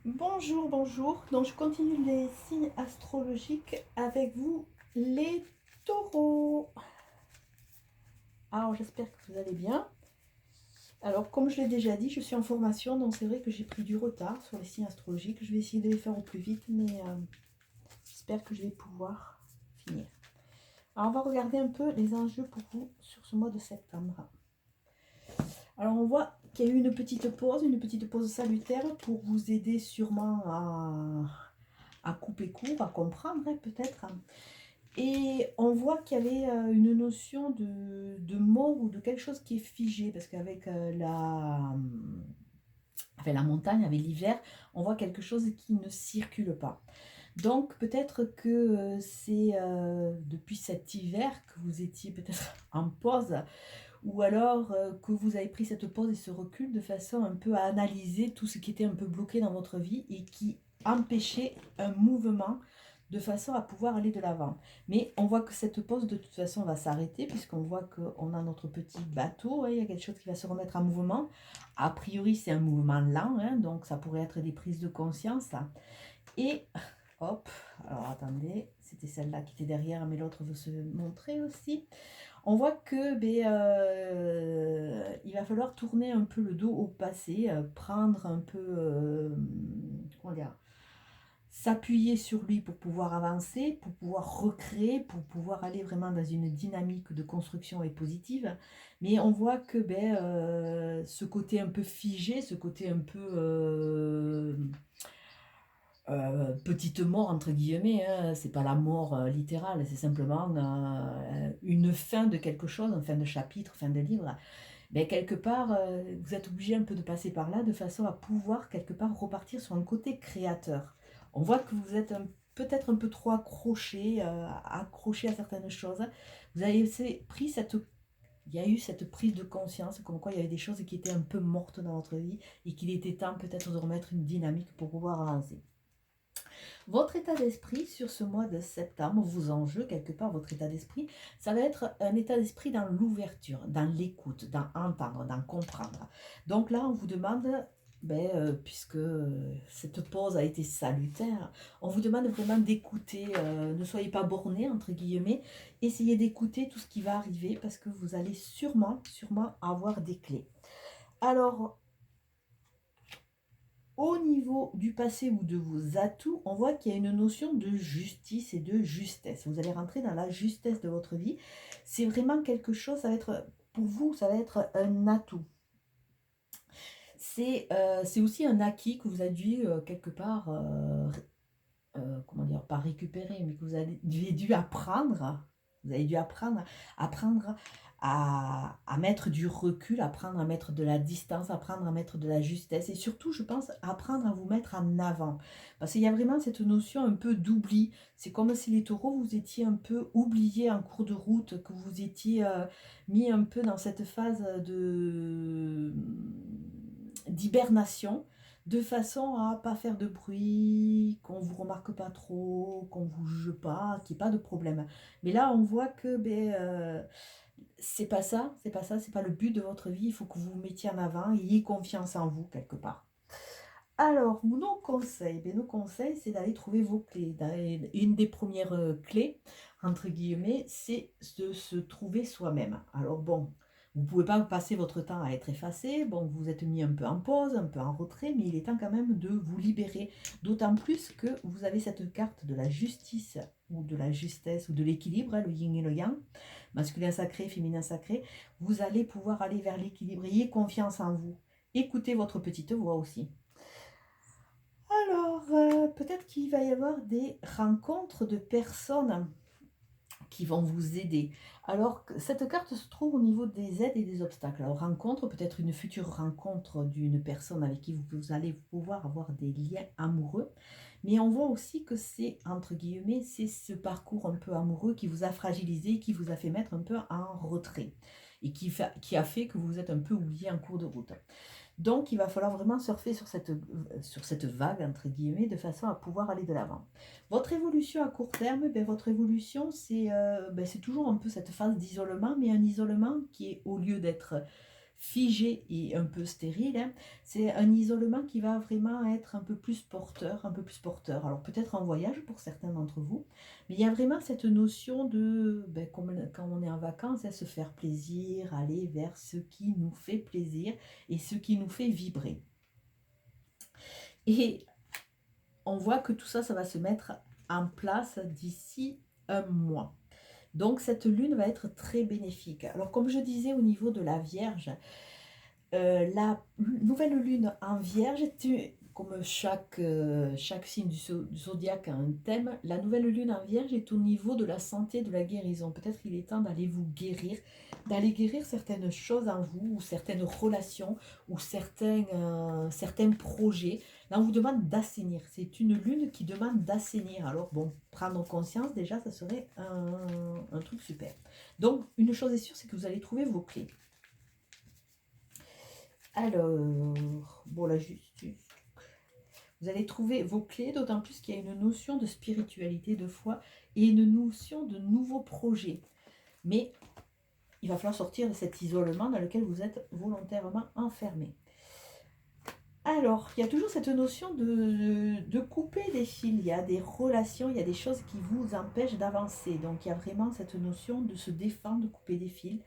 Bonjour, bonjour. Donc, je continue les signes astrologiques avec vous, les taureaux. Alors, j'espère que vous allez bien. Alors, comme je l'ai déjà dit, je suis en formation, donc c'est vrai que j'ai pris du retard sur les signes astrologiques. Je vais essayer de les faire au plus vite, mais j'espère que je vais pouvoir finir. Alors, on va regarder un peu les enjeux pour vous sur ce mois de septembre. Alors, on voit qu'il y a eu une petite pause salutaire pour vous aider sûrement à couper court, à comprendre peut-être. Et on voit qu'il y avait une notion de mort ou de quelque chose qui est figé, parce qu'avec la montagne, avec l'hiver, on voit quelque chose qui ne circule pas. Donc peut-être que c'est depuis cet hiver que vous étiez peut-être en pause, ou alors que vous avez pris cette pause et ce recul de façon un peu à analyser tout ce qui était un peu bloqué dans votre vie et qui empêchait un mouvement de façon à pouvoir aller de l'avant. Mais on voit que cette pause de toute façon va s'arrêter puisqu'on voit qu'on a notre petit bateau, hein, il y a quelque chose qui va se remettre en mouvement. A priori c'est un mouvement lent, hein, donc ça pourrait être des prises de conscience. Et hop, alors attendez, c'était celle-là qui était derrière mais l'autre veut se montrer aussi. On voit que il va falloir tourner un peu le dos au passé, prendre un peu, comment dire, s'appuyer sur lui pour pouvoir avancer, pour pouvoir recréer, pour pouvoir aller vraiment dans une dynamique de construction et positive. Mais on voit que ce côté un peu figé, ce côté un peu petite mort entre guillemets, hein, c'est pas la mort littérale, c'est simplement une fin de quelque chose, une fin de chapitre, fin de livre. Mais quelque part, vous êtes obligé un peu de passer par là de façon à pouvoir quelque part repartir sur un côté créateur. On voit que vous êtes peut-être un peu trop accroché à certaines choses. Vous avez pris il y a eu cette prise de conscience, comme quoi il y avait des choses qui étaient un peu mortes dans votre vie et qu'il était temps peut-être de remettre une dynamique pour pouvoir avancer. Votre état d'esprit sur ce mois de septembre, vos enjeux, quelque part, votre état d'esprit, ça va être un état d'esprit dans l'ouverture, dans l'écoute, dans entendre, dans comprendre. Donc là, on vous demande, puisque cette pause a été salutaire, on vous demande vraiment d'écouter, ne soyez pas borné, entre guillemets, essayez d'écouter tout ce qui va arriver parce que vous allez sûrement avoir des clés. Alors, au niveau du passé ou de vos atouts, on voit qu'il y a une notion de justice et de justesse. Vous allez rentrer dans la justesse de votre vie. C'est vraiment quelque chose, ça va être, pour vous, ça va être un atout. C'est aussi un acquis que vous avez dû quelque part, comment dire, pas récupérer, mais que vous avez dû apprendre. Vous avez dû apprendre à mettre du recul, apprendre à mettre de la distance, apprendre à mettre de la justesse et surtout, je pense, apprendre à vous mettre en avant. Parce qu'il y a vraiment cette notion un peu d'oubli. C'est comme si les taureaux, vous étiez un peu oubliés en cours de route, que vous étiez mis un peu dans cette phase d'hibernation de façon à pas faire de bruit, qu'on vous remarque pas trop, qu'on vous juge pas, qu'il n'y ait pas de problème. Mais là, on voit que c'est pas ça, c'est pas le but de votre vie. Il faut que vous vous mettiez en avant, ayez confiance en vous quelque part. Alors, nos conseils, c'est d'aller trouver vos clés. Une des premières clés, entre guillemets, c'est de se trouver soi-même. Alors bon, vous ne pouvez pas passer votre temps à être effacé. Bon, vous vous êtes mis un peu en pause, un peu en retrait, mais il est temps quand même de vous libérer. D'autant plus que vous avez cette carte de la justice ou de la justesse ou de l'équilibre, hein, le yin et le yang, masculin sacré, féminin sacré. Vous allez pouvoir aller vers l'équilibre. Ayez confiance en vous. Écoutez votre petite voix aussi. Alors, peut-être qu'il va y avoir des rencontres de personnes qui vont vous aider. Alors, cette carte se trouve au niveau des aides et des obstacles. Alors, rencontre, peut-être une future rencontre d'une personne avec qui vous allez pouvoir avoir des liens amoureux. Mais on voit aussi que c'est, entre guillemets, c'est ce parcours un peu amoureux qui vous a fragilisé, qui vous a fait mettre un peu en retrait. Et qui a fait que vous vous êtes un peu oublié en cours de route. Donc, il va falloir vraiment surfer sur cette vague, entre guillemets, de façon à pouvoir aller de l'avant. Votre évolution à court terme, votre évolution, c'est toujours un peu cette phase d'isolement, mais un isolement qui est, au lieu d'être figé et un peu stérile, hein. C'est un isolement qui va vraiment être un peu plus porteur, un peu plus porteur. Alors peut-être en voyage pour certains d'entre vous, mais il y a vraiment cette notion de, ben, comme quand on est en vacances, hein, se faire plaisir, aller vers ce qui nous fait plaisir et ce qui nous fait vibrer. Et on voit que tout ça, ça va se mettre en place d'ici un mois. Donc cette lune va être très bénéfique. Alors comme je disais au niveau de la Vierge, la nouvelle lune en Vierge, comme chaque signe du zodiaque a un thème, la nouvelle lune en Vierge est au niveau de la santé, de la guérison. Peut-être qu'il est temps d'aller vous guérir, d'aller guérir certaines choses en vous, ou certaines relations, ou certains projets. Là, on vous demande d'assainir. C'est une lune qui demande d'assainir. Alors bon, prendre conscience, déjà, ça serait un truc super. Donc, une chose est sûre, c'est que vous allez trouver vos clés. Alors, bon, la justice. Vous allez trouver vos clés, d'autant plus qu'il y a une notion de spiritualité, de foi, et une notion de nouveaux projets. Mais il va falloir sortir de cet isolement dans lequel vous êtes volontairement enfermé. Alors, il y a toujours cette notion de couper des fils. Il y a des relations, il y a des choses qui vous empêchent d'avancer. Donc, il y a vraiment cette notion de se défendre, de couper des fils.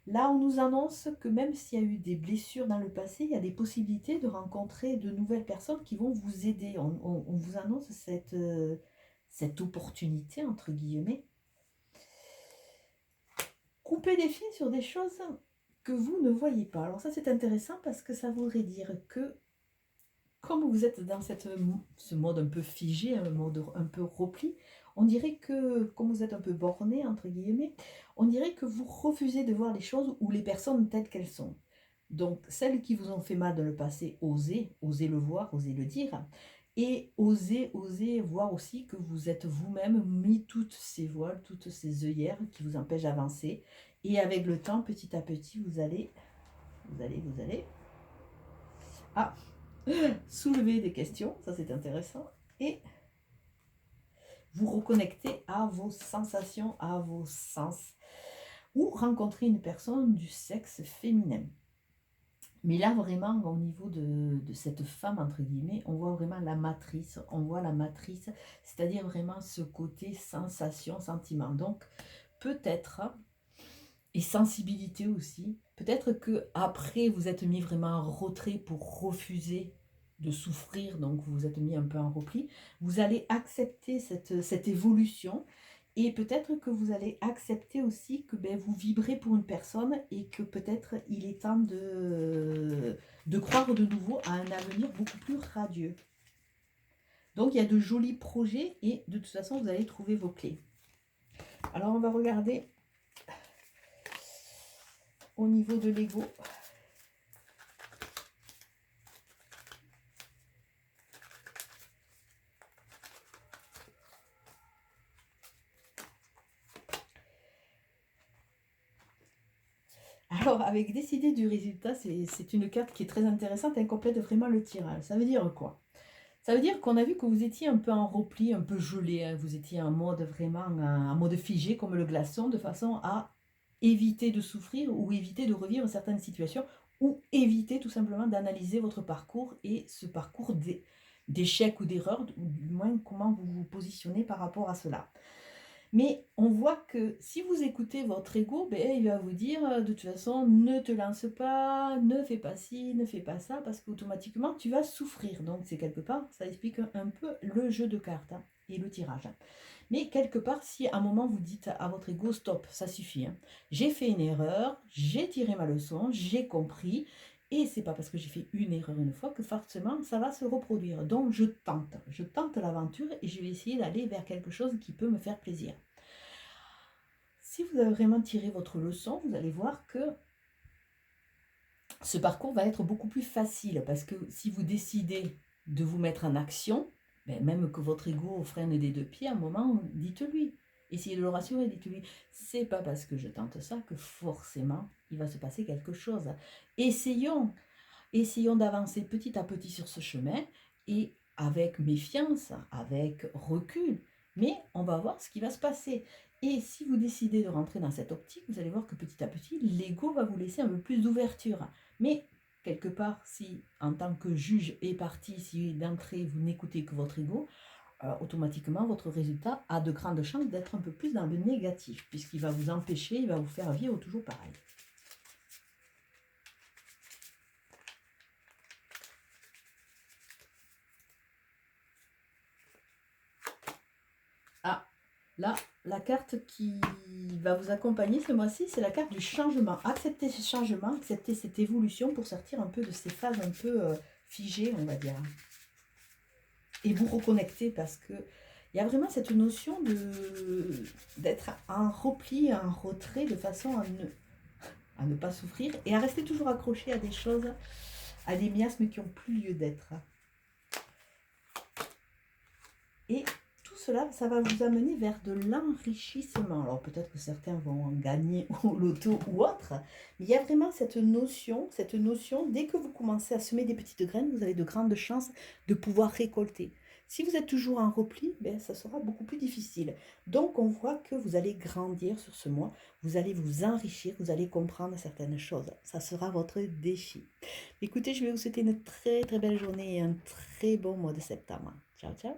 Là, on nous annonce que même s'il y a eu des blessures dans le passé, il y a des possibilités de rencontrer de nouvelles personnes qui vont vous aider. On vous annonce cette opportunité, entre guillemets. Couper des fils sur des choses que vous ne voyez pas. Alors ça, c'est intéressant parce que ça voudrait dire que comme vous êtes dans ce mode un peu figé, un mode un peu repli, on dirait que, comme vous êtes un peu borné, entre guillemets, on dirait que vous refusez de voir les choses ou les personnes telles qu'elles sont. Donc, celles qui vous ont fait mal dans le passé, osez le voir, osez le dire, et osez voir aussi que vous êtes vous-même mis toutes ces voiles, toutes ces œillères qui vous empêchent d'avancer. Et avec le temps, petit à petit, vous allez... Ah, soulever des questions, ça c'est intéressant, et vous reconnecter à vos sensations, à vos sens, ou rencontrer une personne du sexe féminin. Mais là, vraiment, au niveau de cette femme, entre guillemets, on voit vraiment la matrice, c'est-à-dire vraiment ce côté sensation, sentiment. Donc, peut-être, et sensibilité aussi, peut-être que après vous êtes mis vraiment en retrait pour refuser de souffrir, donc vous vous êtes mis un peu en repli, vous allez accepter cette évolution et peut-être que vous allez accepter aussi que vous vibrez pour une personne et que peut-être il est temps de croire de nouveau à un avenir beaucoup plus radieux. Donc il y a de jolis projets et de toute façon vous allez trouver vos clés. Alors on va regarder au niveau de l'ego. Alors, avec décider du résultat, c'est une carte qui est très intéressante et complète vraiment le tirage. Ça veut dire quoi? Ça veut dire qu'on a vu que vous étiez un peu en repli, un peu gelé, hein. Vous étiez en mode vraiment, en mode figé comme le glaçon, de façon à éviter de souffrir ou éviter de revivre certaines situations ou éviter tout simplement d'analyser votre parcours et ce parcours d'échecs ou d'erreurs, ou du moins comment vous vous positionnez par rapport à cela. Mais on voit que si vous écoutez votre ego, il va vous dire de toute façon, ne te lance pas, ne fais pas ci, ne fais pas ça, parce qu'automatiquement tu vas souffrir. Donc c'est quelque part, ça explique un peu le jeu de cartes et le tirage. Mais quelque part, si à un moment vous dites à votre ego, stop, ça suffit. J'ai fait une erreur, j'ai tiré ma leçon, j'ai compris. Et c'est pas parce que j'ai fait une erreur une fois que forcément ça va se reproduire. Donc je tente l'aventure et je vais essayer d'aller vers quelque chose qui peut me faire plaisir. Si vous avez vraiment tiré votre leçon, vous allez voir que ce parcours va être beaucoup plus facile parce que si vous décidez de vous mettre en action, même que votre ego freine des deux pieds, à un moment, dites-lui. Essayez de le rassurer, dites-lui, c'est pas parce que je tente ça que forcément il va se passer quelque chose. Essayons d'avancer petit à petit sur ce chemin et avec méfiance, avec recul, mais on va voir ce qui va se passer. Et si vous décidez de rentrer dans cette optique, vous allez voir que petit à petit, l'ego va vous laisser un peu plus d'ouverture. Mais quelque part, si en tant que juge et partie, si d'entrée vous n'écoutez que votre ego, automatiquement votre résultat a de grandes chances d'être un peu plus dans le négatif, puisqu'il va vous empêcher, il va vous faire vivre toujours pareil. Ah, là, la carte qui va vous accompagner ce mois-ci, c'est la carte du changement. Acceptez ce changement, acceptez cette évolution pour sortir un peu de ces phases un peu figées, on va dire. Et vous reconnecter parce que il y a vraiment cette notion d'être en repli, en retrait, de façon à ne pas souffrir et à rester toujours accroché à des choses, à des miasmes qui n'ont plus lieu d'être. Et tout cela, ça va vous amener vers de l'enrichissement. Alors peut-être que certains vont en gagner au loto ou autre, mais il y a vraiment cette notion, dès que vous commencez à semer des petites graines, vous avez de grandes chances de pouvoir récolter. Si vous êtes toujours en repli, ben, ça sera beaucoup plus difficile. Donc on voit que vous allez grandir sur ce mois, vous allez vous enrichir, vous allez comprendre certaines choses. Ça sera votre défi. Écoutez, je vais vous souhaiter une très très belle journée et un très bon mois de septembre. Ciao, ciao.